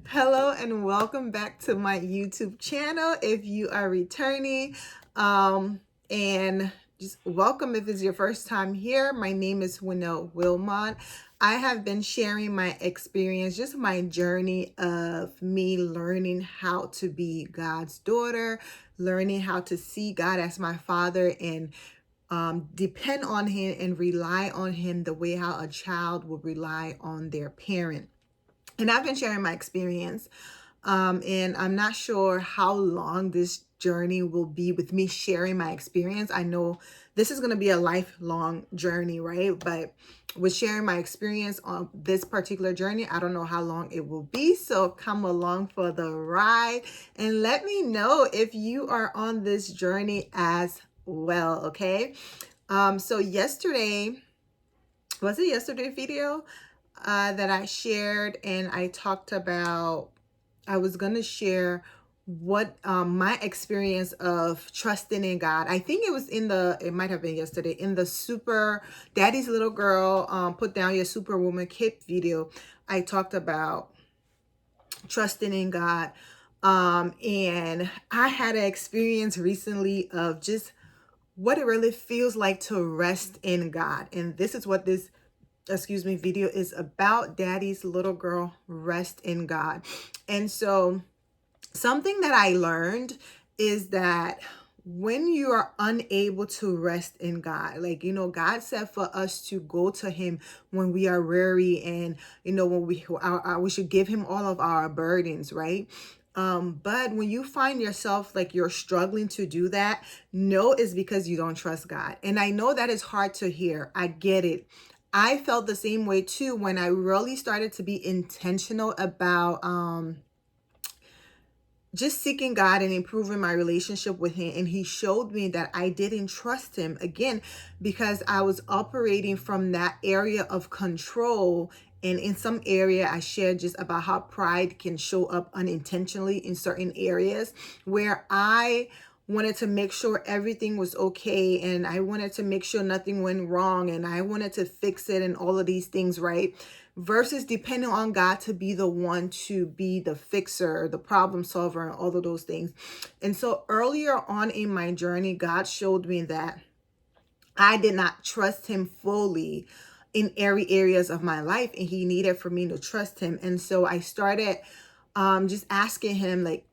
Hello and welcome back to my YouTube channel. If you are returning, and just welcome if it's your first time here. My name is Winnell Wilmot. I have been sharing my experience, just my journey of me learning how to be God's daughter, learning how to see God as my father and depend on him and rely on him the way how a child would rely on their parent. And I've been sharing my experience. And I'm not sure how long this journey will be with me sharing my experience. I know this is going to be a lifelong journey, right? But with sharing my experience on this particular journey, I don't know how long it will be. So come along for the ride and let me know if you are on this journey as well, okay? So yesterday, was it yesterday video that I shared, and I talked about, I was going to share what my experience of trusting in God. I think it was it might have been yesterday, in the Super Daddy's Little Girl, Put Down Your Superwoman Cape video. I talked about trusting in God. And I had an experience recently of just what it really feels like to rest in God. And this is what this video is about. Daddy's Little Girl, Rest in God. And so something that I learned is that when you are unable to rest in God, like, God said for us to go to him when we are weary, and, when we should give him all of our burdens, right? But when you find yourself like you're struggling to do that, no, it's because you don't trust God. And I know that is hard to hear. I get it. I felt the same way too when I really started to be intentional about just seeking God and improving my relationship with him. And he showed me that I didn't trust him again because I was operating from that area of control. And in some area, I shared just about how pride can show up unintentionally in certain areas where I wanted to make sure everything was okay, and I wanted to make sure nothing went wrong, and I wanted to fix it and all of these things, right? Versus depending on God to be the one to be the fixer, the problem solver, and all of those things. And so earlier on in my journey, God showed me that I did not trust him fully in every areas of my life, and he needed for me to trust him. And so I started just asking him, like,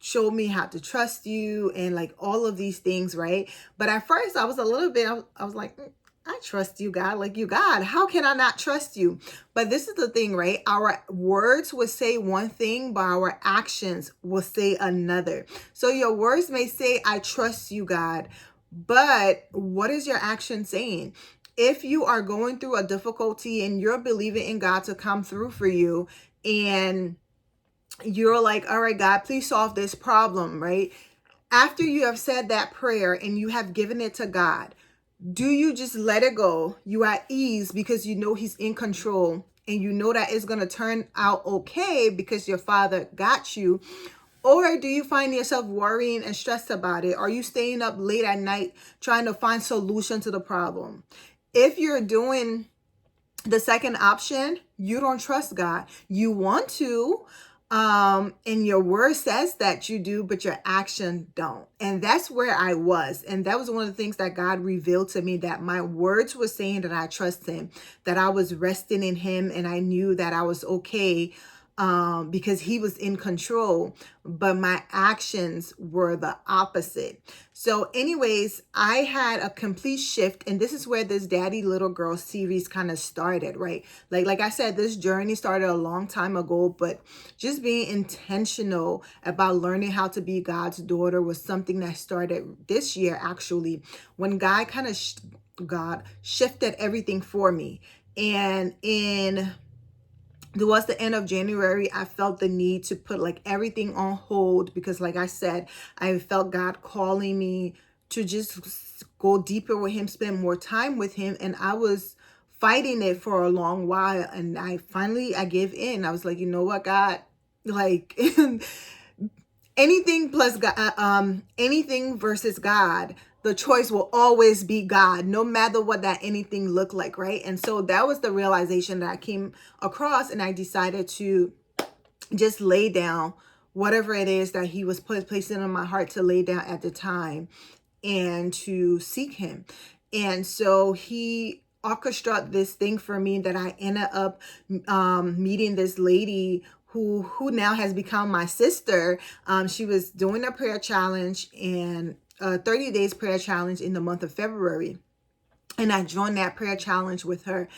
show me how to trust you and like all of these things, right? But at first I was a little bit, I was like, I trust you, God. Like, you, God, how can I not trust you? But this is the thing, right? Our words will say one thing, but our actions will say another. So your words may say, I trust you, God, but what is your action saying? If you are going through a difficulty and you're believing in God to come through for you, and you're like, all right, God, please solve this problem, right? After you have said that prayer and you have given it to God, do you just let it go? You at ease because you know he's in control, and you know that it's going to turn out okay because your father got you? Or do you find yourself worrying and stressed about it? Are you staying up late at night trying to find solution to the problem? If you're doing the second option, you don't trust God. You want to, and your word says that you do, but your action don't. And that's where I was. And that was one of the things that God revealed to me, that my words were saying that I trust him, that I was resting in him, and I knew that I was okay, because he was in control, but my actions were the opposite. So anyways, I had a complete shift, and this is where this Daddy Little Girl series kind of started, right? Like I said, this journey started a long time ago, but just being intentional about learning how to be God's daughter was something that started this year, actually, when God shifted everything for me. And towards the end of January, I felt the need to put like everything on hold because, like I said, I felt God calling me to just go deeper with him, spend more time with him. And I was fighting it for a long while. And I gave in. I was like, you know what, God, like anything plus God, anything versus God, the choice will always be God, no matter what that anything looked like, right? And so that was the realization that I came across, and I decided to just lay down whatever it is that he was placing on my heart to lay down at the time and to seek him. And so he orchestrated this thing for me that I ended up meeting this lady who now has become my sister. She was doing a prayer challenge, and 30 days prayer challenge in the month of February. And I joined that prayer challenge with her.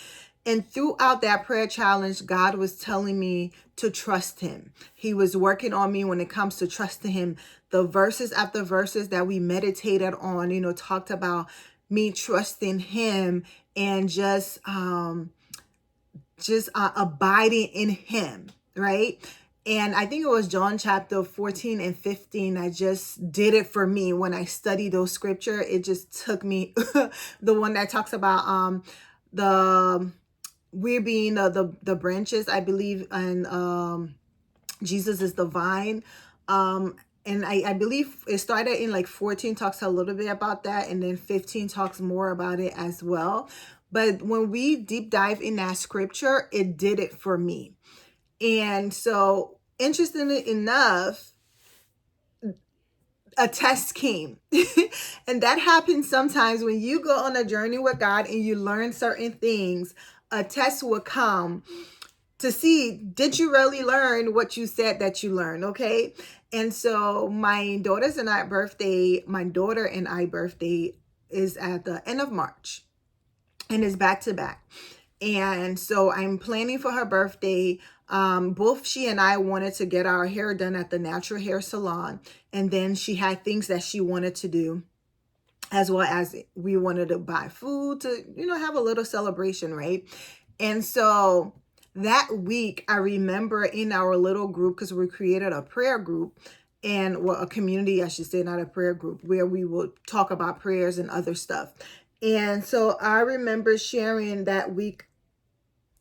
And throughout that prayer challenge, God was telling me to trust him. He was working on me when it comes to trusting him. The verses after verses that we meditated on, talked about me trusting him and just abiding in him, right? And I think it was John chapter 14 and 15. I just did it for me when I studied those scripture. It just took me the one that talks about we're being the branches, I believe, and Jesus is the vine. And I believe it started in like 14, talks a little bit about that, and then 15 talks more about it as well. But when we deep dive in that scripture, it did it for me. And so, interestingly enough, a test came. And that happens sometimes when you go on a journey with God and you learn certain things. A test will come to see, did you really learn what you said that you learned? Okay. And so my daughter and I birthday is at the end of March, and it's back to back. And so I'm planning for her birthday. Both she and I wanted to get our hair done at the natural hair salon. And then she had things that she wanted to do, as well as we wanted to buy food to, have a little celebration, right? And so that week, I remember in our little group, because we created a prayer group, and a community, I should say, not a prayer group, where we would talk about prayers and other stuff. And so I remember sharing that week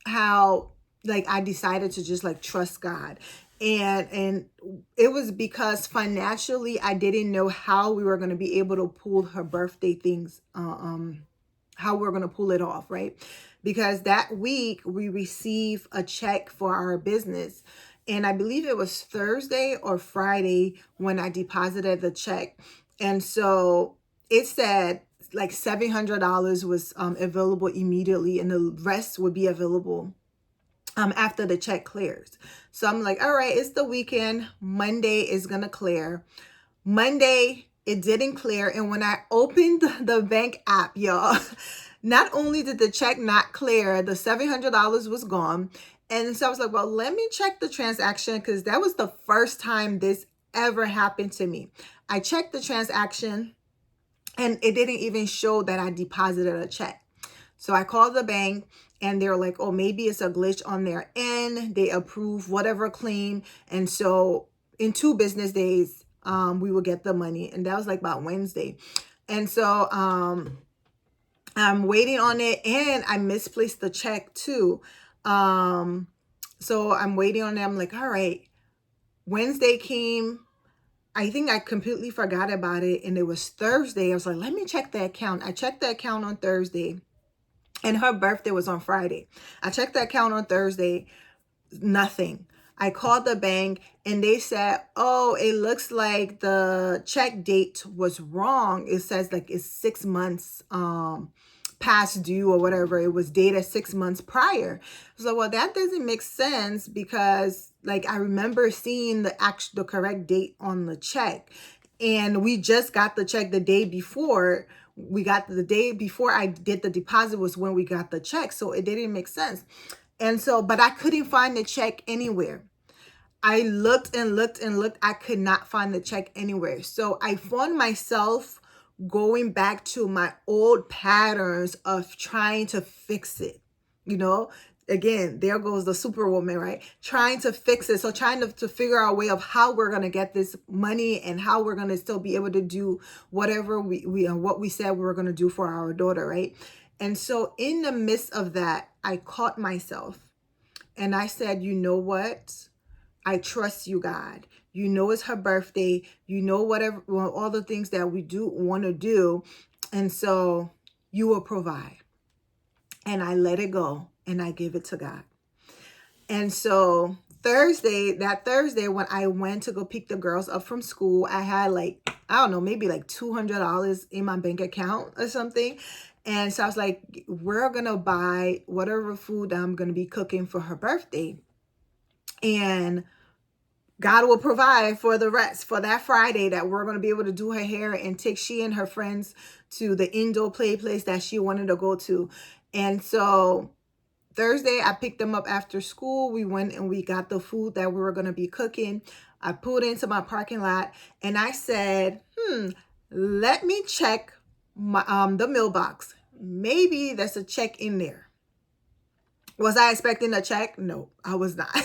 how I decided to just trust God. And it was because financially I didn't know how we were going to be able to pull her birthday things, how we're going to pull it off, right? Because that week we received a check for our business, and I believe it was Thursday or Friday when I deposited the check. And so it said $700 was available immediately, and the rest would be available after the check clears. So I'm like, all right, it's the weekend. Monday is going to clear. Monday, it didn't clear. And when I opened the bank app, y'all, not only did the check not clear, the $700 was gone. And so I was like, well, let me check the transaction, because that was the first time this ever happened to me. I checked the transaction, and it didn't even show that I deposited a check. So I called the bank, and they're like, oh, maybe it's a glitch on their end. They approve whatever claim. And so in 2 business days, we will get the money. And that was about Wednesday. And so I'm waiting on it, and I misplaced the check too. So I'm waiting on it. I'm like, all right. Wednesday came. I think I completely forgot about it, and it was Thursday. I was like, let me check the account. I checked the account on Thursday, and her birthday was on Friday. I checked the account on Thursday, nothing. I called the bank, and they said, oh, it looks like the check date was wrong. It says it's 6 months past due or whatever. It was dated 6 months prior. So, well, that doesn't make sense, because I remember seeing the correct date on the check, and we just got the check the day before. The day before I did the deposit was when we got the check. So it didn't make sense. And so, but I couldn't find the check anywhere. I looked and looked and looked. I could not find the check anywhere. So I found myself going back to my old patterns of trying to fix it. Again, there goes the superwoman, right? Trying to fix it. So trying to figure out a way of how we're going to get this money, and how we're going to still be able to do whatever what we said we were going to do for our daughter, right? And so in the midst of that, I caught myself, and I said, you know what? I trust you, God. It's her birthday. Whatever, all the things that we do want to do. And so you will provide. And I let it go, and I give it to God. And so that Thursday when I went to go pick the girls up from school, I had like, I don't know, maybe like $200 in my bank account or something. And so I was like, we're going to buy whatever food I'm going to be cooking for her birthday. And God will provide for the rest for that Friday that we're going to be able to do her hair and take she and her friends to the indoor play place that she wanted to go to. And so Thursday, I picked them up after school. We went and we got the food that we were going to be cooking. I pulled into my parking lot and I said, let me check my the mailbox. Maybe there's a check in there. Was I expecting a check? No, I was not.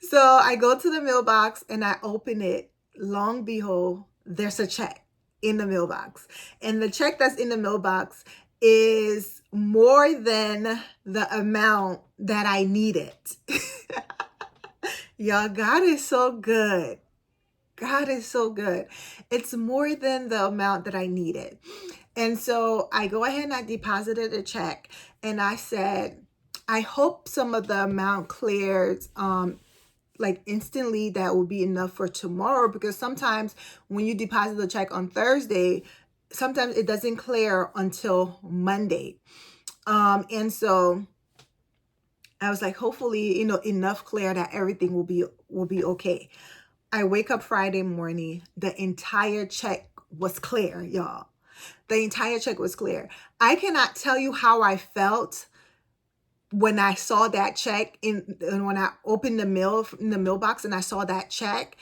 So I go to the mailbox and I open it. Long behold, there's a check in the mailbox. And the check that's in the mailbox is more than the amount that I needed. Y'all, God is so good. God is so good. It's more than the amount that I needed. And so I go ahead and I deposited a check and I said, I hope some of the amount clears like instantly. That will be enough for tomorrow, because sometimes when you deposit the check on Thursday, sometimes it doesn't clear until Monday. And so I was like, hopefully, enough clear that everything will be okay. I wake up Friday morning, the entire check was clear, y'all. The entire check was clear. I cannot tell you how I felt when I saw that check and when I opened the mailbox and I saw that check.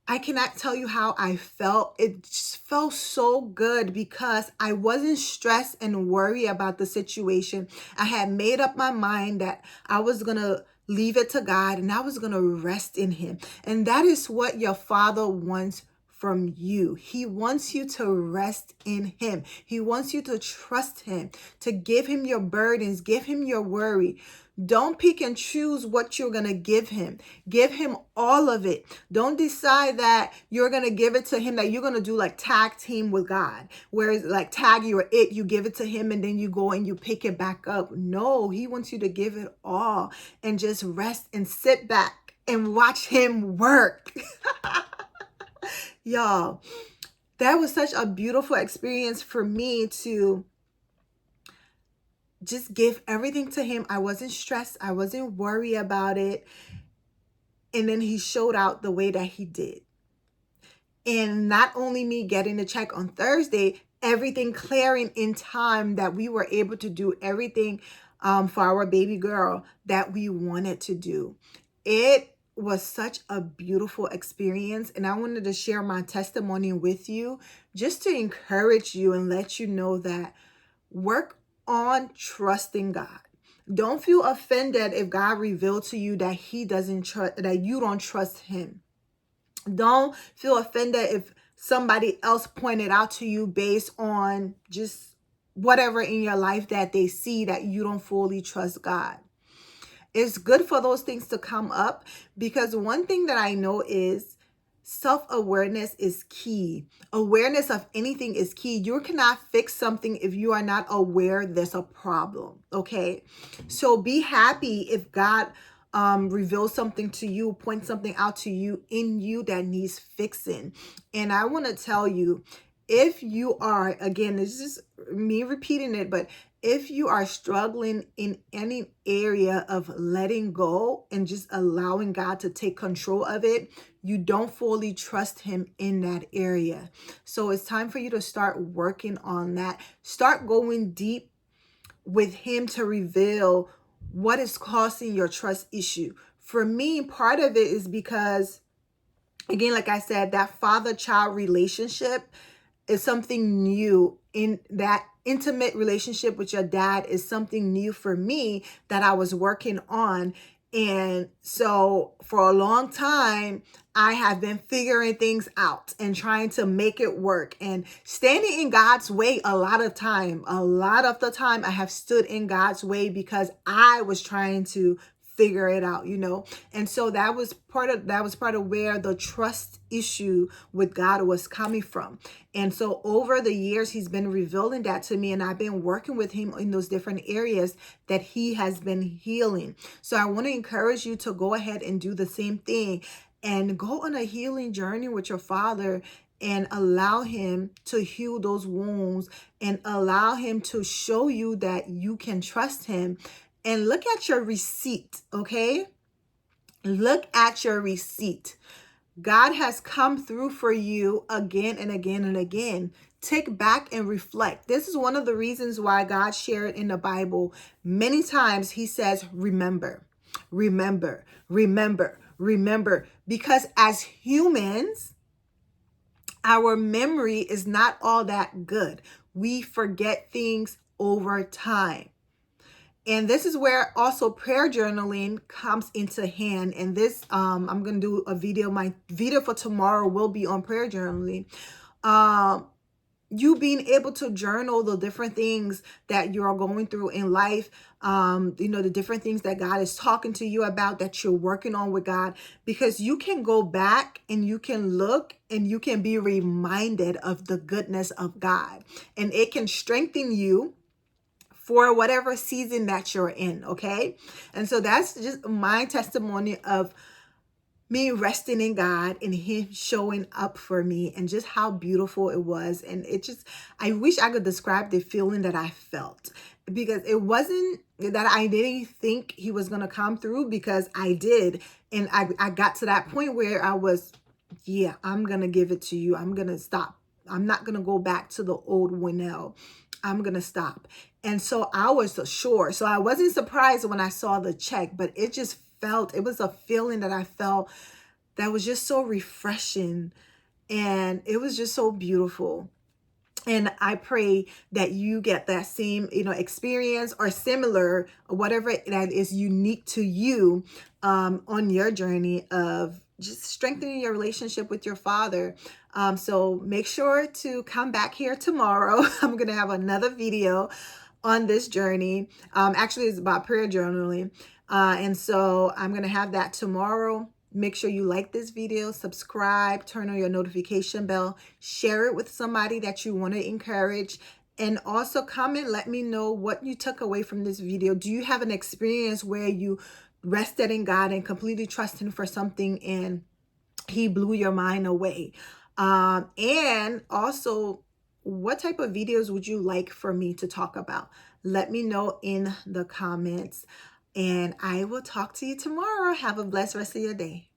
I cannot tell you how I felt. It just felt so good because I wasn't stressed and worried about the situation. I had made up my mind that I was going to leave it to God and I was going to rest in Him. And that is what your Father wants from you. He wants you to rest in Him. He wants you to trust Him, to give Him your burdens, give Him your worry. Don't pick and choose what you're going to give Him. Give Him all of it. Don't decide that you're going to give it to Him, that you're going to do like tag team with God. Whereas like tag, you give it to Him and then you go and you pick it back up. No, He wants you to give it all and just rest and sit back and watch Him work. Y'all, that was such a beautiful experience for me to just give everything to Him. I wasn't stressed. I wasn't worried about it. And then He showed out the way that He did. And not only me getting the check on Thursday, everything clearing in time that we were able to do everything for our baby girl that we wanted to do. It was such a beautiful experience, and I wanted to share my testimony with you just to encourage you and let you know that work on trusting God. Don't feel offended if God revealed to you that He doesn't trust, that you don't trust Him. Don't feel offended if somebody else pointed out to you based on just whatever in your life that they see that you don't fully trust God. It's good for those things to come up, because one thing that I know is self-awareness is key. Awareness of anything is key. You cannot fix something if you are not aware there's a problem, okay? So be happy if God reveals something to you, points something out to you in you that needs fixing. And I want to tell you, if you are, again, this is me repeating it, but if you are struggling in any area of letting go and just allowing God to take control of it, you don't fully trust Him in that area. So it's time for you to start working on that. Start going deep with Him to reveal what is causing your trust issue. For me, part of it is because, again, like I said, that father-child relationship is something new. In that intimate relationship with your dad is something new for me that I was working on. And so for a long time, I have been figuring things out and trying to make it work and standing in God's way. A lot of the time I have stood in God's way because I was trying to figure it out, And so that was part of where the trust issue with God was coming from. And so over the years, he's been revealing that to me, and I've been working with him in those different areas that he has been healing. So I want to encourage you to go ahead and do the same thing and go on a healing journey with your Father, and allow him to heal those wounds, and allow him to show you that you can trust him. And look at your receipt, okay? Look at your receipt. God has come through for you again and again and again. Take back and reflect. This is one of the reasons why God shared in the Bible many times. He says, remember, remember, remember, remember. Because as humans, our memory is not all that good. We forget things over time. And this is where also prayer journaling comes into hand. And this, I'm going to do a video. My video for tomorrow will be on prayer journaling. You being able to journal the different things that you're going through in life, the different things that God is talking to you about, that you're working on with God, because you can go back and you can look and you can be reminded of the goodness of God, and it can strengthen you for whatever season that you're in, okay? And so that's just my testimony of me resting in God and him showing up for me, and just how beautiful it was. And I wish I could describe the feeling that I felt, because it wasn't that I didn't think he was going to come through, because I did. And I got to that point where I was, yeah, I'm going to give it to you. I'm going to stop. I'm not going to go back to the old Winnell. I'm going to stop. And so I was sure. So I wasn't surprised when I saw the check, but it was a feeling that I felt that was just so refreshing, and it was just so beautiful. And I pray that you get that same, experience or similar, whatever that is unique to you, on your journey of just strengthening your relationship with your Father. So make sure to come back here tomorrow. I'm going to have another video on this journey. Actually, it's about prayer journaling. And so I'm going to have that tomorrow. Make sure you like this video, subscribe, turn on your notification bell, share it with somebody that you want to encourage, and also comment, let me know what you took away from this video. Do you have an experience where you rested in God and completely trusted him for something and he blew your mind away? And also, what type of videos would you like for me to talk about? Let me know in the comments, and I will talk to you tomorrow. Have a blessed rest of your day.